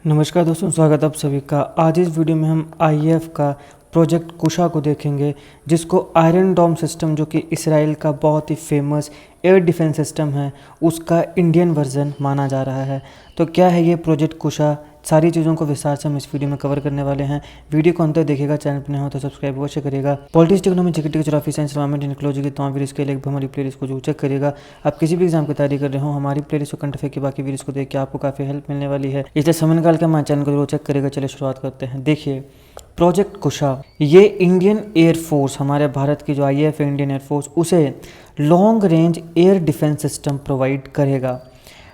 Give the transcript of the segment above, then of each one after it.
नमस्कार दोस्तों, स्वागत है आप सभी का। आज इस वीडियो में हम आईएएफ का प्रोजेक्ट कुशा को देखेंगे, जिसको आयरन डोम सिस्टम, जो कि इसराइल का बहुत ही फेमस एयर डिफेंस सिस्टम है, उसका इंडियन वर्जन माना जा रहा है। तो क्या है ये प्रोजेक्ट कुशा, सारी चीज़ों को विस्तार से हम इस वीडियो में कवर करने वाले हैं। वीडियो को अंत तक देखिएगा, चैनल पर नया हो तो सब्सक्राइब अवश्य करिएगा। Politics, economy, GK, geography, science, environment, ecology की तमाम वीडियोस के लिए हमारी प्लेलिस्ट को जरूर चेक करिएगा। आप किसी भी एग्जाम की तैयारी कर रहे हो, हमारी प्लेलिस्ट को करंट अफेयर की बाकी वीडियोस को देख के आपको काफ़ी हेल्प मिलने वाली है, इसलिए समय निकाल के हमारे चैनल को जरूर चेक करिएगा। चलिए शुरुआत करते हैं। देखिए, प्रोजेक्ट कुशा ये इंडियन एयरफोर्स, हमारे भारत की जो आईएएफ है इंडियन एयरफोर्स, उसे long range air defence system provide करेगा।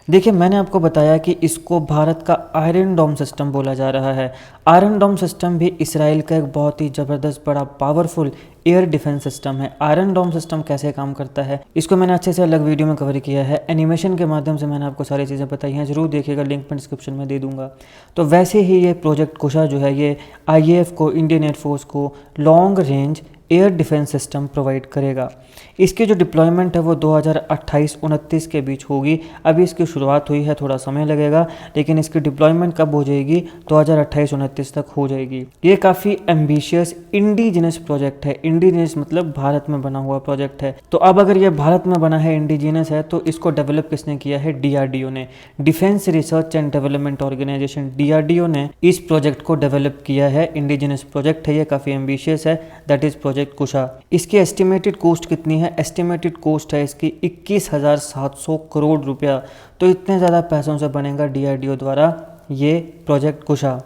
देखिए, मैंने आपको बताया कि इसको भारत का आयरन डोम सिस्टम बोला जा रहा है। आयरन डोम सिस्टम भी इसराइल का एक बहुत ही ज़बरदस्त, बड़ा पावरफुल एयर डिफेंस सिस्टम है। आयरन डोम सिस्टम कैसे काम करता है, इसको मैंने अच्छे से अलग वीडियो में कवर किया है। एनिमेशन के माध्यम से मैंने आपको सारी चीज़ें बताई हैं, ज़रूर देखिएगा, लिंक मैं डिस्क्रिप्शन में दे दूंगा। तो वैसे ही ये प्रोजेक्ट कुशा जो है, ये आईएएफ को, इंडियन एयरफोर्स को long range air defence system provide करेगा। इसकी जो डिप्लॉयमेंट है वो 2028-29 के बीच होगी। अभी इसकी शुरुआत हुई है, थोड़ा समय लगेगा, लेकिन इसकी डिप्लॉयमेंट कब हो जाएगी, 2028-29 तक हो जाएगी। ये काफ़ी एम्बिशियस इंडिजिनस प्रोजेक्ट है। इंडिजिनस मतलब भारत में बना हुआ प्रोजेक्ट है। तो अब अगर ये भारत में बना है, इंडिजिनस है, तो इसको डेवलप किसने किया है? डीआरडीओ ने, defence research and development organisation, DRDO ने इस प्रोजेक्ट को डेवलप किया है। इंडिजिनस प्रोजेक्ट है, ये काफ़ी एम्बिशियस है, दैट इज प्रोजेक्ट कुशा। इसकी एस्टिमेटेड कॉस्ट कितनी है? एस्टिमेटेड कॉस्ट है इसकी 21,700 करोड़ रुपया। तो इतने ज़्यादा पैसों से बनेगा डीआरडीओ द्वारा ये प्रोजेक्ट कुशा।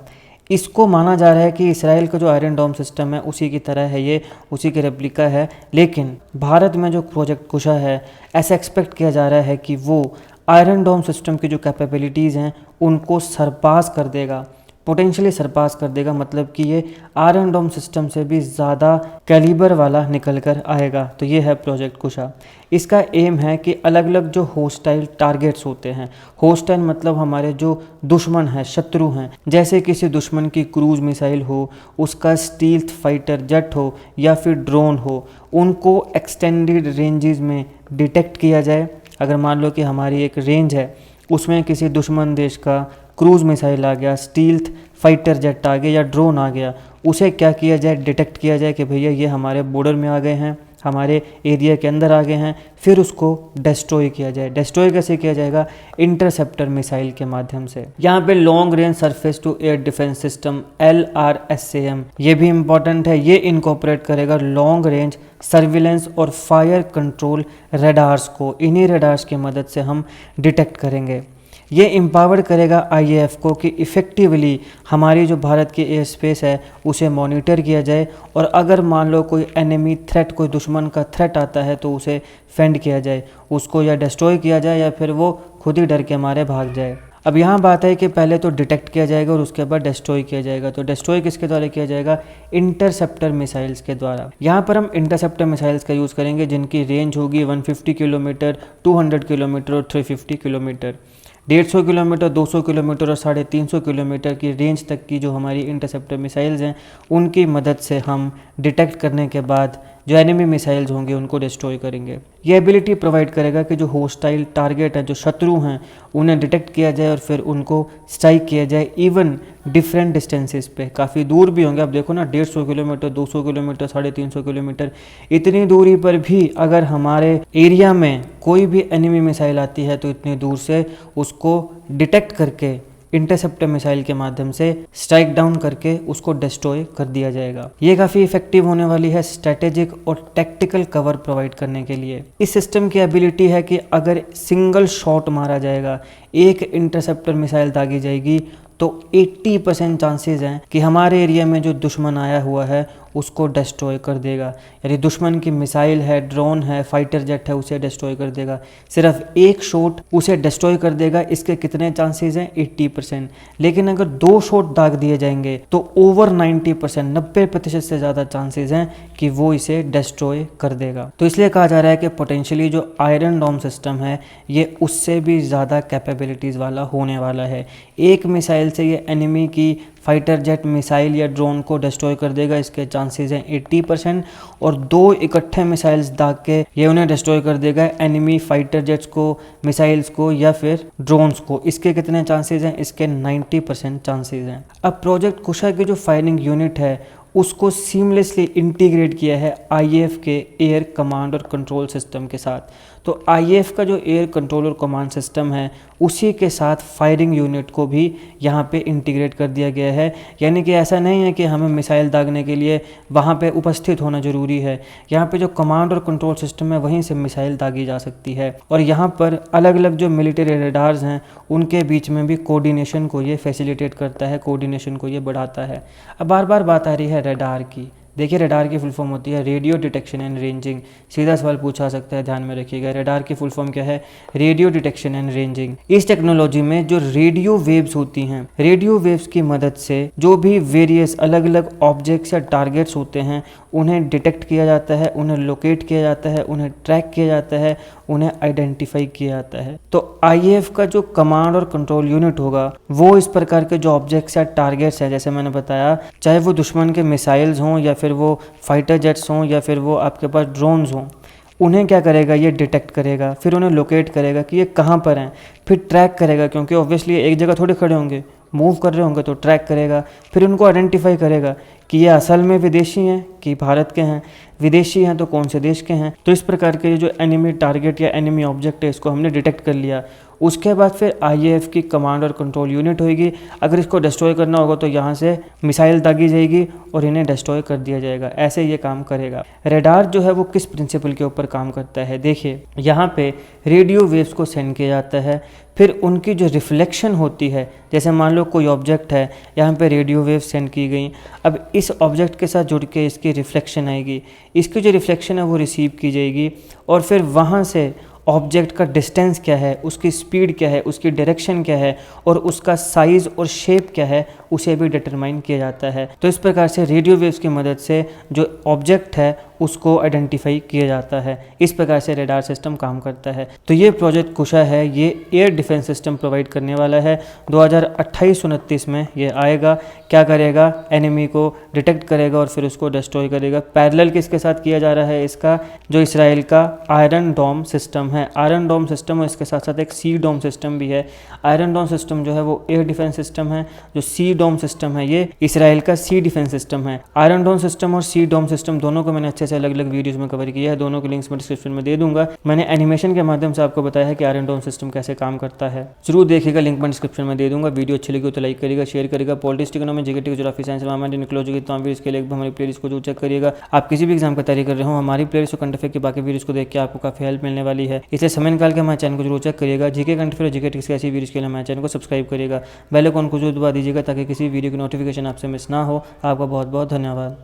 इसको माना जा रहा है कि इसराइल का जो आयरन डोम सिस्टम है उसी की तरह है, ये उसी के रेप्लिका है। लेकिन भारत में जो प्रोजेक्ट कुशा है, ऐसा एक्सपेक्ट किया जा रहा है कि वो आयरन डोम सिस्टम की जो कैपेबिलिटीज़ हैं उनको सरपास कर देगा, पोटेंशियली सरपास कर देगा। मतलब कि ये आयरन डोम सिस्टम से भी ज़्यादा कैलिबर वाला निकल कर आएगा। तो ये है प्रोजेक्ट कुशा। इसका एम है कि अलग अलग जो होस्टाइल टारगेट्स होते हैं, होस्टाइल मतलब हमारे जो दुश्मन हैं, शत्रु हैं, जैसे किसी दुश्मन की क्रूज मिसाइल हो, उसका स्टील्थ फाइटर जेट हो या फिर ड्रोन हो, उनको एक्सटेंडेड रेंजेस में डिटेक्ट किया जाए। अगर मान लो कि हमारी एक रेंज है, उसमें किसी दुश्मन देश का क्रूज मिसाइल आ गया, स्टील्थ फाइटर जेट आ गया या ड्रोन आ गया, उसे क्या किया जाए? डिटेक्ट किया जाए कि भैया ये हमारे बॉर्डर में आ गए हैं, हमारे एरिया के अंदर आ गए हैं, फिर उसको डिस्ट्रॉय किया जाए। डिस्ट्रॉय कैसे किया जाएगा? इंटरसेप्टर मिसाइल के माध्यम से। यहाँ पे long range surface to air defence system LRSAM, ये भी इंपॉर्टेंट है। ये इनकॉर्पोरेट करेगा लॉन्ग रेंज सर्विलेंस और फायर कंट्रोल रेडार्स को। इन्हीं रेडार्स की मदद से हम डिटेक्ट करेंगे। ये एम्पावर्ड करेगा आईएएफ को कि इफ़ेक्टिवली हमारी जो भारत की एयर स्पेस है उसे मॉनिटर किया जाए, और अगर मान लो कोई एनिमी थ्रेट, कोई दुश्मन का थ्रेट आता है तो उसे फेंड किया जाए, उसको या डिस्ट्रॉय किया जाए या फिर वो खुद ही डर के मारे भाग जाए। अब यहाँ बात है कि पहले तो डिटेक्ट किया जाएगा और उसके बाद डिस्ट्रॉय किया जाएगा। तो डिस्ट्रॉय किसके द्वारा किया जाएगा? इंटरसेप्टर मिसाइल्स के द्वारा। यहाँ पर हम इंटरसेप्टर मिसाइल्स का यूज़ करेंगे जिनकी रेंज होगी 150 किलोमीटर, 200 किलोमीटर और 350 किलोमीटर। 150 किलोमीटर, 200 किलोमीटर और 350 किलोमीटर की रेंज तक की जो हमारी इंटरसेप्टर मिसाइल्स हैं, उनकी मदद से हम डिटेक्ट करने के बाद जो एनिमी मिसाइल्स होंगे उनको डिस्ट्रॉय करेंगे। ये एबिलिटी प्रोवाइड करेगा कि जो होस्टाइल टारगेट हैं, जो शत्रु हैं, उन्हें डिटेक्ट किया जाए और फिर उनको स्ट्राइक किया जाए, इवन डिफरेंट डिस्टेंसेस पे। काफ़ी दूर भी होंगे, आप देखो ना, 150 किलोमीटर, 200 किलोमीटर, 350 किलोमीटर, इतनी दूरी पर भी अगर हमारे एरिया में कोई भी एनिमी मिसाइल आती है तो इतनी दूर से उसको डिटेक्ट करके इंटरसेप्टर मिसाइल के माध्यम से स्ट्राइक डाउन करके उसको डिस्ट्रॉय कर दिया जाएगा। ये काफ़ी इफेक्टिव होने वाली है स्ट्रेटेजिक और टैक्टिकल कवर प्रोवाइड करने के लिए। इस सिस्टम की एबिलिटी है कि अगर सिंगल शॉट मारा जाएगा, एक इंटरसेप्टर मिसाइल दागी जाएगी, तो 80% चांसेस हैं कि हमारे एरिया में जो दुश्मन आया हुआ है उसको डिस्ट्रॉय कर देगा। यानी दुश्मन की मिसाइल है, ड्रोन है, फाइटर जेट है, उसे डिस्ट्रॉय कर देगा। सिर्फ एक शॉट उसे डिस्ट्रॉय कर देगा। इसके कितने चांसेस हैं? 80%। लेकिन अगर 2 शॉट दाग दिए जाएंगे तो ओवर 90%, 90% से ज़्यादा चांसेस हैं कि वो इसे डिस्ट्रॉय कर देगा। तो इसलिए कहा जा रहा है कि पोटेंशियली जो आयरन डोम सिस्टम है ये उससे भी ज़्यादा कैपेबिलिटीज़ वाला होने वाला है। एक मिसाइल से ये एनिमी की फाइटर जेट, मिसाइल या ड्रोन को डिस्ट्रॉय कर देगा, इसके चांसेस हैं 80%। और 2 इकट्ठे मिसाइल्स दाग के ये उन्हें डिस्ट्रॉय कर देगा, एनिमी फाइटर जेट्स को, मिसाइल्स को या फिर ड्रोन्स को। इसके कितने चांसेस हैं? इसके 90% चांसेस हैं। अब प्रोजेक्ट कुशा की जो फायरिंग यूनिट है उसको सीमलेसली इंटीग्रेट किया है आईएएफ के एयर कमांड और कंट्रोल सिस्टम के साथ। तो आईएएफ का जो एयर कंट्रोल और कमांड सिस्टम है उसी के साथ फायरिंग यूनिट को भी यहाँ पे इंटीग्रेट कर दिया गया है। यानी कि ऐसा नहीं है कि हमें मिसाइल दागने के लिए वहाँ पे उपस्थित होना ज़रूरी है, यहाँ पे जो कमांड और कंट्रोल सिस्टम है वहीं से मिसाइल दागी जा सकती है। और यहाँ पर अलग अलग जो मिलिट्री रेडार्स हैं उनके बीच में भी कोऑर्डिनेशन को ये फैसिलिटेट करता है, कोऑर्डिनेशन को ये बढ़ाता है। अब बार बार बात आ रही है रडार की। देखिए रडार की फुल फॉर्म होती है रेडियो डिटेक्शन एंड रेंजिंग। सीधा सवाल पूछा सकता है, ध्यान में रखिएगा। रडार की फुल फॉर्म क्या है? Radio detection and ranging. इस टेक्नोलॉजी में जो रेडियो वेव्स होती हैं, रेडियो वेव्स की मदद से जो भी वेरियस अलग अलग ऑब्जेक्ट्स या टारगेट्स होते हैं उन्हें डिटेक्ट किया जाता है, उन्हें लोकेट किया जाता है, उन्हें ट्रैक किया जाता है, उन्हें आइडेंटिफाई किया जाता है। तो आईएएफ का जो कमांड और कंट्रोल यूनिट होगा वो इस प्रकार के जो ऑब्जेक्ट्स या टारगेट्स हैं, जैसे मैंने बताया, चाहे वो दुश्मन के मिसाइल्स हों या फिर वो फाइटर जेट्स हों या फिर वो आपके पास ड्रोन्स हों, उन्हें क्या करेगा? ये डिटेक्ट करेगा, फिर उन्हें लोकेट करेगा कि ये कहाँ पर हैं, फिर ट्रैक करेगा, क्योंकि ऑब्वियसली एक जगह थोड़ी खड़े होंगे, मूव कर रहे होंगे तो ट्रैक करेगा, फिर उनको आइडेंटिफाई करेगा कि ये असल में विदेशी हैं कि भारत के हैं, विदेशी हैं तो कौन से देश के हैं। तो इस प्रकार के जो एनिमी टारगेट या एनिमी ऑब्जेक्ट है इसको हमने डिटेक्ट कर लिया। उसके बाद फिर आईएएफ की कमांड और कंट्रोल यूनिट होगी। अगर इसको डिस्ट्रॉय करना होगा तो यहाँ से मिसाइल दागी जाएगी और इन्हें डिस्ट्रॉय कर दिया जाएगा। ऐसे ये काम करेगा। रडार जो है वो किस प्रिंसिपल के ऊपर काम करता है? देखिए यहाँ पे रेडियो वेव्स को सेंड किया जाता है, फिर उनकी जो रिफ्लेक्शन होती है, जैसे मान लो कोई ऑब्जेक्ट है, यहाँ पे रेडियो वेव सेंड की गई, अब इस ऑब्जेक्ट के साथ जुड़ के इसकी रिफ्लेक्शन आएगी, इसकी जो रिफ्लेक्शन है वो रिसीव की जाएगी और फिर वहाँ से ऑब्जेक्ट का डिस्टेंस क्या है, उसकी स्पीड क्या है, उसकी डायरेक्शन क्या है और उसका साइज़ और शेप क्या है, उसे भी डिटरमाइन किया जाता है। तो इस प्रकार से रेडियो वेव्स की मदद से जो ऑब्जेक्ट है उसको आइडेंटिफाई किया जाता है। इस प्रकार से रडार सिस्टम काम करता है। तो ये प्रोजेक्ट कुशा है, ये एयर डिफेंस सिस्टम प्रोवाइड करने वाला है। 2028-29 में ये आएगा। क्या करेगा? एनिमी को डिटेक्ट करेगा और फिर उसको डिस्ट्रॉय करेगा। पैरेलल किसके साथ किया जा रहा है इसका? जो इसराइल का आयरन डोम सिस्टम है, आयरन डोम सिस्टम, और इसके साथ साथ एक सी डोम सिस्टम भी है। आयरन डोम सिस्टम जो है वो एयर डिफेंस सिस्टम है, जो सी डोम सिस्टम है ये इसराइल का सी डिफेंस सिस्टम है। आयरन डोम सिस्टम और सी डोम सिस्टम दोनों को मैंने अच्छे से अलग अलग वीडियोस में कवर किया है, दोनों के लिंक्स मैं डिस्क्रिप्शन में दे दूंगा। मैंने एनिमेशन के माध्यम से आपको बताया है कि आयरन डोम सिस्टम कैसे काम करता है। जरूर देखिएगा, लिंक मैं डिस्क्रिप्शन में दे दूंगा। वीडियो अच्छी लगी तो लाइक करिएगा, शेयर करिएगा। Politics, economy, GK, geography, science, environment, निकलोजी तमाम वीडियोस के लिए हमारी प्लेलिस्ट को जरूर चेक करिएगा। आप किसी भी एग्जाम की तैयारी कर रहे हो, हमारी प्लेलिस्ट और करंट अफेयर की बाकी वीडियोस को देख के आपको काफी हेल्प मिलने वाली है। इसलिए समय निकाल के हमारे चैनल को जरूर चेक करिएगा। GK, current affair, GK tricks की ऐसी वीडियोस के लिए हमारे चैनल को सब्सक्राइब करिएगा। बेल आइकन को जरूर दबा दीजिएगा ताकि किसी वीडियो की नोटिफिकेशन आपसे मिस ना हो। आपका बहुत बहुत धन्यवाद।